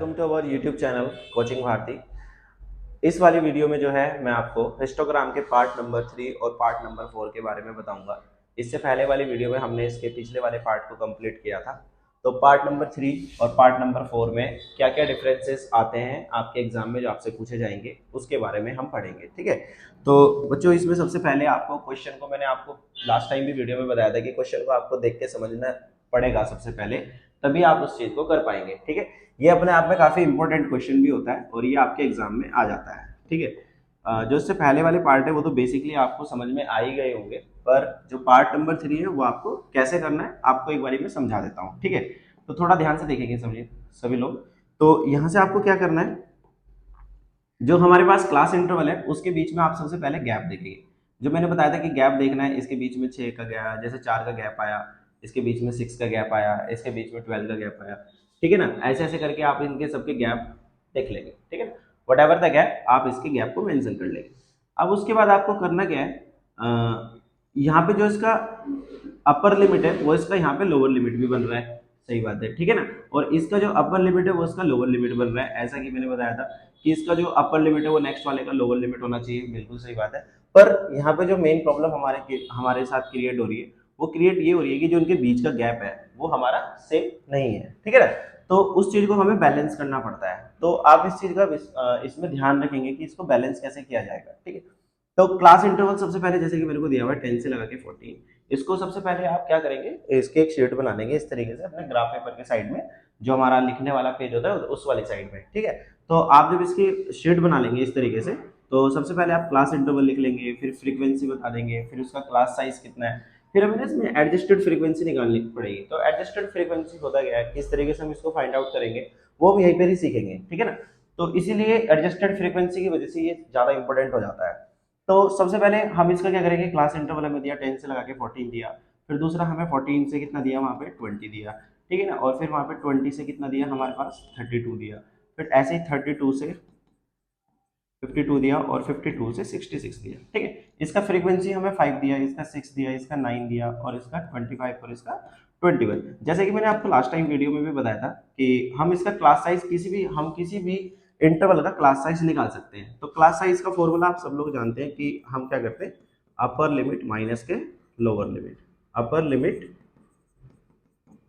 Welcome to our YouTube channel coaching Bharati. इस वाली video में जो है मैं आपको हिस्टोग्राम के पार्ट नंबर 3 और पार्ट नंबर 4 के बारे में बताऊंगा। इससे पहले वाली वीडियो में हमने इसके पिछले वाले पार्ट को कंप्लीट किया था। तो पार्ट नंबर 3 और पार्ट नंबर 4 में क्या क्या डिफरेंसेस आते हैं आपके एग्जाम में जो आपसे पूछे जाएंगे उसके बारे में हम पढ़ेंगे। ठीक है, तो बच्चों इसमें सबसे पहले आपको क्वेश्चन को, मैंने आपको लास्ट टाइम भी वीडियो में बताया था कि क्वेश्चन को आपको देख के समझना पड़ेगा सबसे पहले, तभी आप उस चीज को कर पाएंगे। ठीक है, ये अपने आप में काफी इंपॉर्टेंट क्वेश्चन भी होता है और ये आपके एग्जाम में आ जाता है। ठीक है, जो इससे पहले वाले पार्ट है वो तो बेसिकली आपको समझ में आ ही गए होंगे, पर जो पार्ट नंबर 3 है वो आपको कैसे करना है आपको एक बारी में समझा देता हूँ। ठीक है, तो थोड़ा ध्यान से देखेंगे समझिए सभी लोग। तो यहाँ से आपको क्या करना है, जो हमारे पास क्लास इंटरवल है उसके बीच में आप सबसे पहले गैप देखेंगे। जो मैंने बताया था कि गैप देखना है, इसके बीच में 6 का गया, जैसे 4 का गैप आया, इसके बीच में 6 का गैप आया, इसके बीच में 12 का गैप आया। ठीक है ना, ऐसे ऐसे करके आप इनके सबके गैप देख लेंगे। ठीक है ना, वट एवर द गैप आप इसके गैप को मेंशन कर लेंगे। अब उसके बाद आपको करना क्या है, यहाँ पे जो इसका अपर लिमिट है वो इसका यहाँ पे लोअर लिमिट भी बन रहा है। सही बात है, ठीक है ना, और इसका जो अपर लिमिट है वो इसका लोअर लिमिट बन रहा है। ऐसा कि मैंने बताया था कि इसका जो अपर लिमिट है वो नेक्स्ट वाले का लोअर लिमिट होना चाहिए। बिल्कुल सही बात है, पर यहाँ पे जो मेन प्रॉब्लम हमारे साथ क्रिएट हो रही है वो क्रिएट ये हो रही है कि जो उनके बीच का गैप है वो हमारा सेम नहीं है। ठीक है ना, तो उस चीज को हमें बैलेंस करना पड़ता है। तो आप इस चीज का इसमें ध्यान रखेंगे कि इसको बैलेंस कैसे किया जाएगा। ठीक है, तो क्लास इंटरवल सबसे पहले जैसे कि मेरे को दिया हुआ है 10 से लगा के 14, इसको सबसे पहले आप क्या करेंगे, इसके एक शीट बना लेंगे इस तरीके से अपने ग्राफ पेपर के साइड में, जो हमारा लिखने वाला पेज होता है उस वाली साइड में। ठीक है, तो आप जब इसकी शीट बना लेंगे इस तरीके से, तो सबसे पहले आप क्लास इंटरवल लिख लेंगे, फिर फ्रीक्वेंसी बता देंगे, फिर उसका क्लास साइज कितना है, फिर हमें इसमें एडजस्टेड फ्रीक्वेंसी निकालनी पड़ेगी। तो एडजस्टेड फ्रीक्वेंसी होता क्या है, किस तरीके से हम इसको फाइंड आउट करेंगे वो भी यहीं पर ही सीखेंगे। ठीक है ना, तो इसीलिए एडजस्टेड फ्रीक्वेंसी की वजह से ये ज्यादा इंपॉर्टेंट हो जाता है। तो सबसे पहले हम इसका क्या करेंगे, क्लास इंटरवल हमें दिया 10 से लगा के 14 दिया, फिर दूसरा हमें 14 से कितना दिया, वहाँ पे 20 दिया। ठीक है ना, और फिर वहाँ पे 20 से कितना दिया, हमारे पास 32 दिया, फिर ऐसे ही 32 से 52 दिया और 52 से 66 दिया। ठीक है, इसका फ्रीक्वेंसी हमें 5 दिया, इसका 6 दिया, इसका 9 दिया और इसका 25 और इसका 21। जैसे कि मैंने आपको लास्ट टाइम वीडियो में भी बताया था कि हम इसका क्लास साइज किसी भी इंटरवल का क्लास साइज निकाल सकते हैं। तो क्लास साइज का फॉर्मूला आप सब लोग जानते हैं कि हम क्या करते हैं, अपर लिमिट माइनस के lower limit, upper limit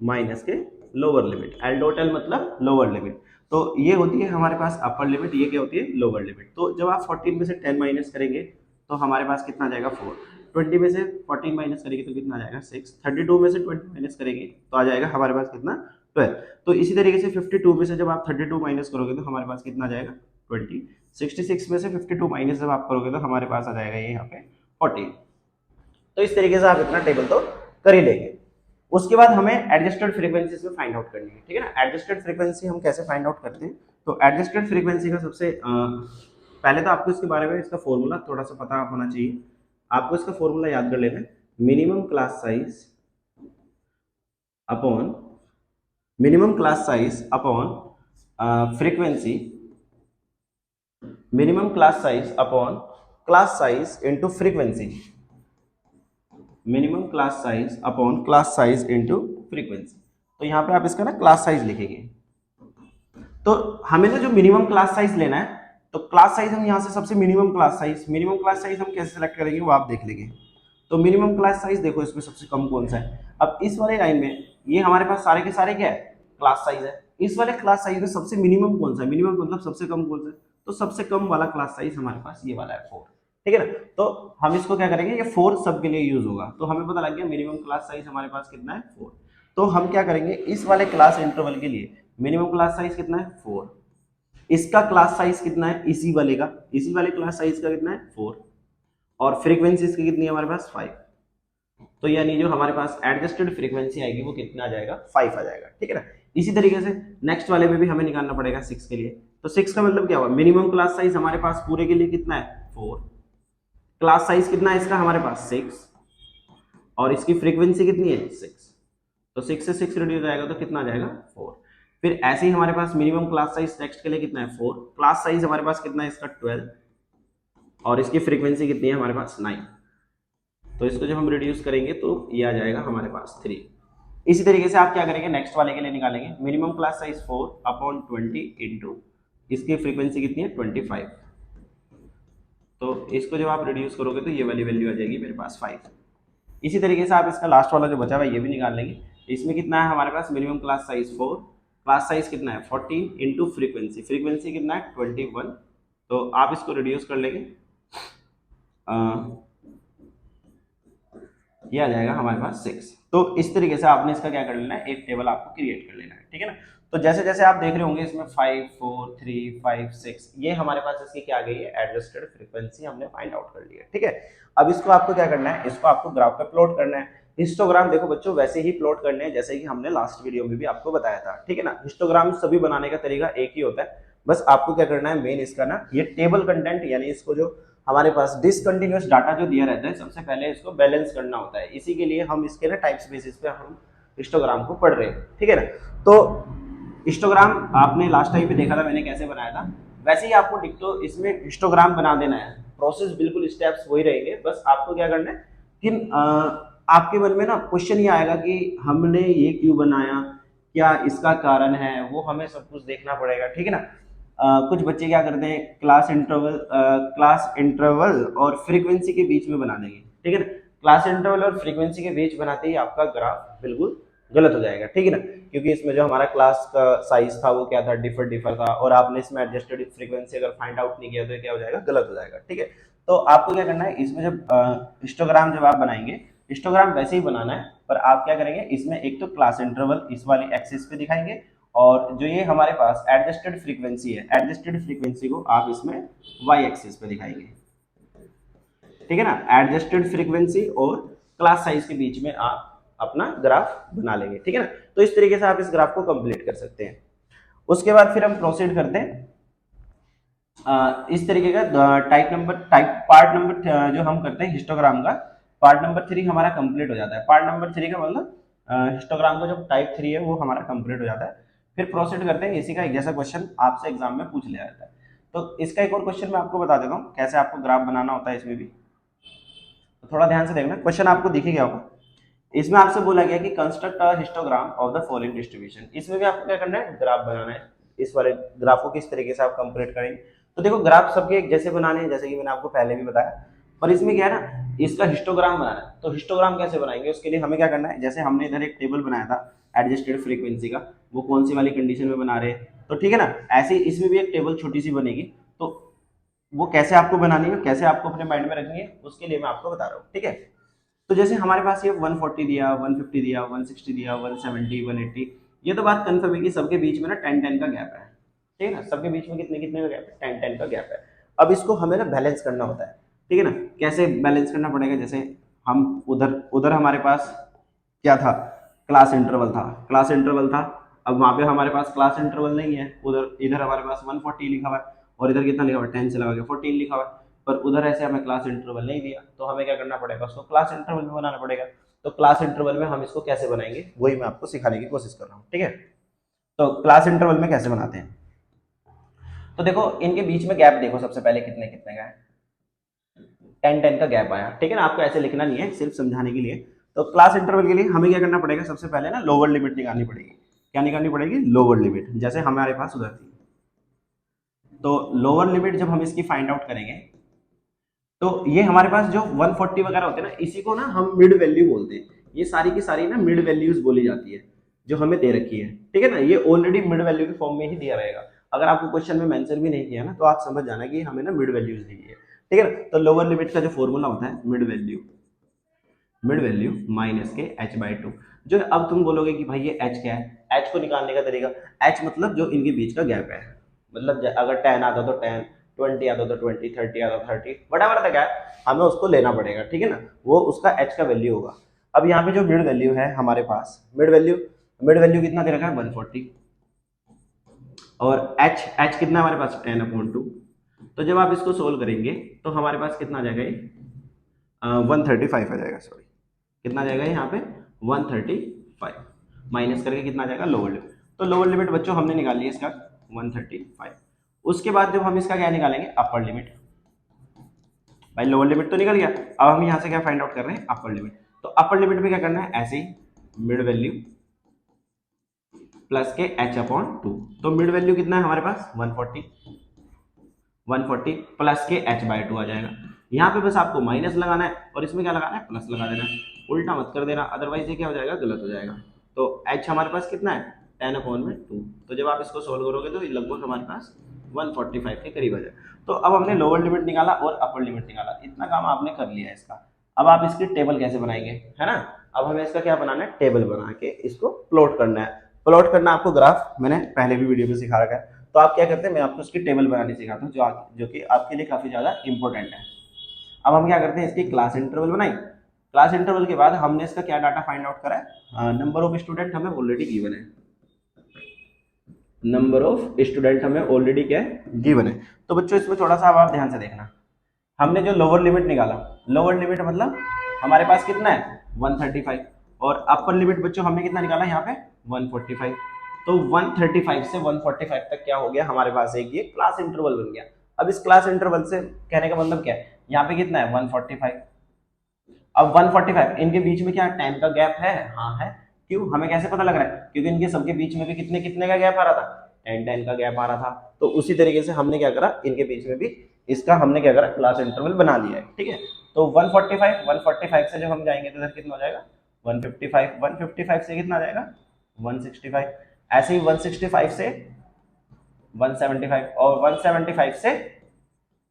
minus के lower limit, L dot L मतलब लोअर लिमिट। तो ये होती है हमारे पास अपर लिमिट, ये क्या होती है लोअर लिमिट। तो जब आप 14 में से 10 माइनस करेंगे तो हमारे पास कितना जाएगा 4, 20 में से 14 माइनस करेंगे तो कितना जाएगा 6, 32 में से 20 माइनस करेंगे तो आ जाएगा हमारे पास कितना 12। तो इसी तरीके से 52 में से जब आप 32 माइनस करोगे तो हमारे पास कितना जाएगा 20, 66 में से 52 माइनस जब आप करोगे तो हमारे पास आ जाएगा ये यहाँ पे 14। तो इस तरीके से आप इतना टेबल तो कर ही लेंगे। उसके बाद हमें एडजस्टेड फ्रीक्वेंसी में फाइंड आउट करनी है। ठीक है ना, एडजस्टेड फ्रीक्वेंसी हम कैसे फाइंड आउट करते हैं, तो एडजस्टेड फ्रीक्वेंसी का सबसे पहले तो आपको इसके बारे में इसका फॉर्मूला थोड़ा सा पता होना चाहिए। आपको इसका फॉर्मूला याद कर लेना है, minimum class size upon frequency, minimum class size upon class size into frequency, minimum class size upon class size into frequency. तो यहाँ पे आप इसका ना क्लास साइज लिखेंगे। तो हमें ना जो मिनिमम क्लास साइज लेना है, तो क्लास साइज हम यहाँ से सबसे मिनिमम क्लास साइज हम कैसे सेलेक्ट करेंगे वो आप देख लेंगे। तो मिनिमम क्लास साइज देखो इसमें सबसे कम कौन सा है। अब इस वाले लाइन में ये हमारे पास सारे के सारे क्या है, क्लास साइज है। इस वाले क्लास साइज में सबसे मिनिमम कौन सा है, मिनिमम मतलब सबसे कम कौन सा है, तो सबसे कम वाला क्लास साइज हमारे पास ये वाला है 4। ठीक है ना, तो हम इसको क्या करेंगे, ये 4 सब के लिए यूज होगा। तो हमें पता लग गया मिनिमम क्लास साइज हमारे पास कितना है 4। तो हम क्या करेंगे, इस वाले क्लास इंटरवल के लिए मिनिमम क्लास साइज कितना है 4, इसका क्लास साइज कितना है इसी वाले क्लास साइज का कितना है 4, और फ्रीक्वेंसी इसकी कितनी है हमारे पास 5। तो यानी जो हमारे पास एडजस्टेड फ्रीक्वेंसी आएगी वो कितना आ जाएगा 5 आ जाएगा। ठीक है ना, इसी तरीके से नेक्स्ट वाले में भी हमें निकालना पड़ेगा 6 के लिए। तो 6 का मतलब क्या हुआ, मिनिमम क्लास साइज हमारे पास पूरे के लिए कितना है 4, क्लास साइज कितना है इसका हमारे पास 6, और इसकी फ्रीक्वेंसी कितनी है 6। तो 6 से 6 रिड्यूस हो जाएगा तो कितना आ जाएगा 4। फिर ऐसे ही हमारे पास मिनिमम क्लास साइज नेक्स्ट के लिए कितना है 4, क्लास साइज हमारे पास कितना है इसका 12, और इसकी फ्रीक्वेंसी कितनी है हमारे पास 9। तो इसको जब हम रिड्यूस करेंगे तो ये आ जाएगा हमारे पास 3। इसी तरीके से आप क्या करेंगे, नेक्स्ट वाले के लिए निकालेंगे मिनिमम क्लास साइज 4/20 इंटू इसकी फ्रीक्वेंसी कितनी है 25। तो इसको जब आप रिड्यूस करोगे तो ये वाली वैल्यू आ जाएगी मेरे पास 5। इसी तरीके से आप इसका लास्ट वाला जो बचा हुआ है ये भी निकाल लेंगे। इसमें कितना है हमारे पास, minimum class size 4, class size कितना है 14 इंटू फ्रीक्वेंसी, फ्रीक्वेंसी कितना है 21। तो आप इसको रिड्यूस कर लेंगे, ये आ जाएगा हमारे पास 6। तो इस तरीके से आपने इसका क्या कर लेना है, एक टेबल आपको क्रिएट कर लेना है, ठीक है ना। तो जैसे जैसे आप देख रहे होंगे इसमें 5 4 3 5 6 ये हमारे पास इसकी क्या आ गई है, एडजस्टेड फ्रीक्वेंसी हमने फाइंड आउट कर ली है, ठीक है। अब इसको आपको क्या करना है, इसको आपको ग्राफ पे प्लॉट करना है। हिस्टोग्राम देखो बच्चों वैसे ही प्लॉट करने हैं जैसे कि हमने लास्ट वीडियो में भी आपको बताया था, ठीक है ना। हिस्टोग्राम सभी बनाने का तरीका एक ही होता है, बस आपको क्या करना है, मेन इसका ना ये टेबल कंटेंट यानी इसको जो हमारे पास डिसकंटिन्यूअस डाटा जो दिया रहता है सबसे पहले इसको बैलेंस करना होता है। इसी के लिए हम इसके ना टाइप्स बेसिस पे हम हिस्टोग्राम को पढ़ रहे हैं, ठीक है ना। तो हिस्टोग्राम आपने लास्ट टाइम पे देखा था मैंने कैसे बनाया था, वैसे ही आपको डिक्टो इसमें हिस्टोग्राम बना देना है। प्रोसेस बिल्कुल स्टेप्स वही रहेंगे, बस आपको क्या करना है कि आपके मन में ना क्वेश्चन ही आएगा कि हमने ये क्यों बनाया, क्या इसका कारण है, वो हमें सब कुछ देखना पड़ेगा, ठीक है ना। कुछ बच्चे क्या करते हैं, क्लास इंटरवल और फ्रीक्वेंसी के बीच में बना देंगे, ठीक है ना। क्लास इंटरवल और फ्रीक्वेंसी के बीच बनाते ही आपका ग्राफ बिल्कुल गलत हो जाएगा, ठीक है ना। क्योंकि इसमें जो हमारा क्लास का साइज था वो क्या था, डिफर था, और आपने इसमें एडजस्टेड फ्रीक्वेंसी अगर फाइंड आउट नहीं किया तो क्या हो जाएगा, गलत हो जाएगा, ठीक है। तो आपको क्या करना है, इसमें जब हिस्टोग्राम जब आप बनाएंगे, हिस्टोग्राम वैसे ही बनाना है, पर आप क्या करेंगे इसमें एक तो क्लास इंटरवल इस वाली एक्सिस पे दिखाएंगे, और जो ये हमारे पास एडजस्टेड फ्रीक्वेंसी है, एडजस्टेड फ्रीक्वेंसी को आप इसमें वाई एक्सिस पे दिखाएंगे, ठीक है ना। एडजस्टेड फ्रीक्वेंसी और क्लास साइज के बीच में आप अपना ग्राफ बना लेंगे, ठीक है ना। तो इस तरीके से आप इस ग्राफ को कंप्लीट कर सकते हैं। उसके बाद फिर हम प्रोसीड करते हैं इस तरीके का पार्ट नंबर जो हम करते हैं हिस्टोग्राम का, पार्ट नंबर 3 हमारा कंप्लीट हो जाता है। पार्ट नंबर 3 का मतलब हिस्टोग्राम का जो टाइप 3 है वो हमारा कंप्लीट हो जाता है। फिर प्रोसीड करते हैं, इसी का एक जैसा क्वेश्चन आपसे एग्जाम में पूछ लिया जाता है। तो इसका एक और क्वेश्चन मैं आपको बता देता हूँ कैसे आपको ग्राफ बनाना होता है इसमें भी, तो थोड़ा ध्यान से देखना, क्वेश्चन आपको दिख गया होगा। इसमें आपसे बोला गया कि construct a histogram of the following distribution. इसमें भी आपको क्या करना है, ग्राफ बनाना है। इस वाले ग्राफ को किस तरीके से आप कंप्लीट करेंगे, तो देखो ग्राफ सबके एक जैसे बनाने हैं जैसे कि मैंने आपको पहले भी बताया, पर इसमें क्या है ना, इसका हिस्टोग्राम बनाना है। तो हिस्टोग्राम कैसे बनाएंगे, उसके लिए हमें क्या करना है, जैसे हमने इधर एक टेबल बनाया था एडजस्टेड फ्रीक्वेंसी का, वो कौन सी वाली कंडीशन में बना रहे हैं, तो ठीक है ना, ऐसे ही इसमें भी एक टेबल छोटी सी बनेगी। तो वो कैसे आपको बनानी है, कैसे आपको अपने माइंड में रखनी है, उसके लिए मैं आपको बता रहा हूँ, ठीक है। तो जैसे हमारे पास ये 140 दिया, 150 दिया, 160 दिया, 170, 180, ये तो बात कंफर्म है कि सबके बीच में ना 10-10 का गैप है, ठीक है ना। सबके बीच में कितने कितने का गैप है, 10-10 का गैप है। अब इसको हमें ना बैलेंस करना होता है, ठीक है ना। कैसे बैलेंस करना पड़ेगा, जैसे हम उधर उधर हमारे पास क्या था, क्लास इंटरवल था, क्लास इंटरवल था। अब वहां पे हमारे पास क्लास इंटरवल नहीं है, उधर इधर हमारे पास 140 लिखा हुआ है, और इधर कितना लिखा हुआ है, 10 से लगा के 14 लिखा हुआ है। पर उधर ऐसे हमें क्लास इंटरवल नहीं दिया, तो हमें क्या करना पड़ेगा, उसको क्लास इंटरवल में बनाना पड़ेगा। तो क्लास इंटरवल में हम इसको कैसे बनाएंगे वही मैं आपको सिखाने की कोशिश कर रहा हूँ, ठीक है। तो क्लास इंटरवल में कैसे बनाते हैं, तो देखो इनके बीच में गैप देखो सबसे पहले कितने कितने का है, 10-10 का गैप आया, ठीक है ना। आपको ऐसे लिखना नहीं है, सिर्फ समझाने के लिए। तो क्लास इंटरवल के लिए हमें क्या करना पड़ेगा, सबसे पहले ना लोअर लिमिट निकालनी पड़ेगी। क्या निकालनी पड़ेगी, लोअर लिमिट, जैसे हमारे पास उधर थी। तो लोअर लिमिट जब हम इसकी फाइंड आउट करेंगे, तो ये हमारे पास जो 140 वगैरह होते हैं ना, इसी को ना हम मिड वैल्यू बोलते हैं। ये सारी की सारी ना मिड वैल्यूज बोली जाती है जो हमें दे रखी है, ठीक है ना। ये ऑलरेडी मिड वैल्यू के फॉर्म में ही दिया रहेगा। अगर आपको क्वेश्चन में मेंशन भी नहीं किया ना, तो आप समझ जाना कि हमें ना मिड वैल्यूज दी है, ठीक है ना। तो लोअर लिमिट का जो फॉर्मूला होता है मिड वैल्यू माइनस के h/2। जो अब तुम बोलोगे कि भाई ये h क्या है, h को निकालने का तरीका, h मतलब जो इनके बीच का गैप है, मतलब अगर 10 आता तो 10, 20 आता तो 20, 30 आता तो 30, वटएवर द गैप हमें उसको लेना पड़ेगा, ठीक है ना। वो उसका h का वैल्यू होगा। अब यहाँ पे जो मिड वैल्यू है हमारे पास, मिड वैल्यू कितना दे रखा है, 140, और h कितना हमारे पास 10/2। तो जब आप इसको सोल्व करेंगे तो हमारे पास कितना आ जाएगा, ये 135 आ जाएगा, सॉरी कितना आ जाएगा यहाँ पे 135, माइनस करके कितना आ जाएगा, लोअर लिमिट। तो लोअर लिमिट बच्चों हमने निकाल लिया इसका 135। उसके बाद जब हम इसका क्या निकालेंगे, अपर लिमिट। भाई लोअर लिमिट तो निकल गया, अब हम यहाँ से क्या फाइंड आउट कर रहे हैं, अपर लिमिट। तो अपर लिमिट में क्या करना है, ऐसे ही मिड वैल्यू प्लस के h/2। तो मिड वैल्यू कितना है हमारे पास 140 प्लस के h/2 आ जाएगा। यहाँ पे बस आपको माइनस लगाना है और इसमें क्या लगाना है, प्लस लगा देना है, उल्टा मत कर देना, अदरवाइज ये क्या हो जाएगा, गलत हो जाएगा। तो h हमारे पास कितना है 10/2। तो जब आप इसको सोल्व करोगे तो लगभग हमारे पास 145 के करीब आ जाएगा। तो अब हमने लोअर लिमिट निकाला और अपर लिमिट निकाला, इतना काम आपने कर लिया है इसका। अब आप इसकी टेबल कैसे बनाएंगे, है ना। अब हमें इसका क्या बनाना है, टेबल बना के इसको प्लॉट करना है। प्लॉट करना आपको ग्राफ मैंने पहले भी वीडियो में सिखा रखा है। तो आप क्या करते हैं, मैं आपको इसकी टेबल बनानी सिखाता हूँ जो कि आपके लिए काफी ज्यादा इंपॉर्टेंट है। अब हम क्या करते हैं, इसकी क्लास इंटरवल बनाई। क्लास इंटरवल के बाद हमने इसका क्या डाटा फाइंड आउट करा है, नंबर ऑफ स्टूडेंट हमें ऑलरेडी गिवन है। नंबर ऑफ स्टूडेंट हमें ऑलरेडी क्या है, गिवन है। तो बच्चों इसमें थोड़ा सा आप ध्यान से देखना, हमने जो लोअर लिमिट निकाला, लोअर लिमिट मतलब हमारे पास कितना है 135, और अपर लिमिट बच्चों हमने कितना निकाला यहाँ पे 145। तो 135 से 145 तक क्या हो गया हमारे पास, एक ये क्लास इंटरवल बन गया। अब इस क्लास इंटरवल से कहने का मतलब क्या है, यहाँ पे कितना है 145। अब 145 इनके बीच में क्या 10 का गैप है, हाँ है। क्यों, हमें कैसे पता लग रहा है, क्योंकि इनके सबके बीच में भी कितने कितने का गैप आ रहा था, 10 का गैप आ रहा था। तो उसी तरीके से हमने क्या करा, इनके बीच में भी इसका हमने क्या करा, क्लास इंटरवल बना लिया है, ठीक है। तो 145 से जब हम जाएंगे तो इधर कितना हो जाएगा 155 से कितना आ जाएगा 165, ऐसे ही 165 से 175 और 175 से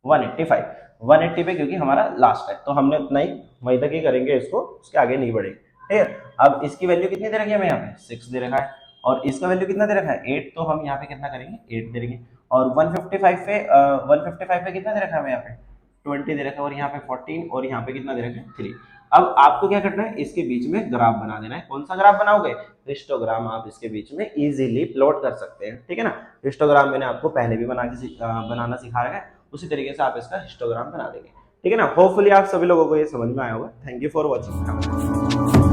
180 पे, क्योंकि हमारा लास्ट है तो हमने उतना ही वहीं तक ही करेंगे इसको, उसके आगे नहीं बढ़ेंगे, ठीक है। अब इसकी वैल्यू कितनी दे रखी है हमें, यहाँ पे 6 दे रखा है, और इसका वैल्यू कितना दे रखा है 8, तो हम यहाँ पे कितना करेंगे 8 दे देंगे। और 155 पे कितना दे रखा है हमें यहाँ पे 20 दे रखा है, और यहाँ पे 14, और यहाँ पे कितना दे रखा है 3। अब आपको क्या करना है, इसके बीच में ग्राफ बना देना है। कौन सा ग्राफ बनाओगे, हिस्टोग्राम आप इसके बीच में इजीली प्लॉट कर सकते हैं, ठीक है ना। हिस्टोग्राम मैंने आपको पहले भी बनाना सिखा रखा है, उसी तरीके से आप इसका हिस्टोग्राम बना देंगे, ठीक है ना। होपफुली आप सभी लोगों को ये समझ में आया होगा। Thank you for watching.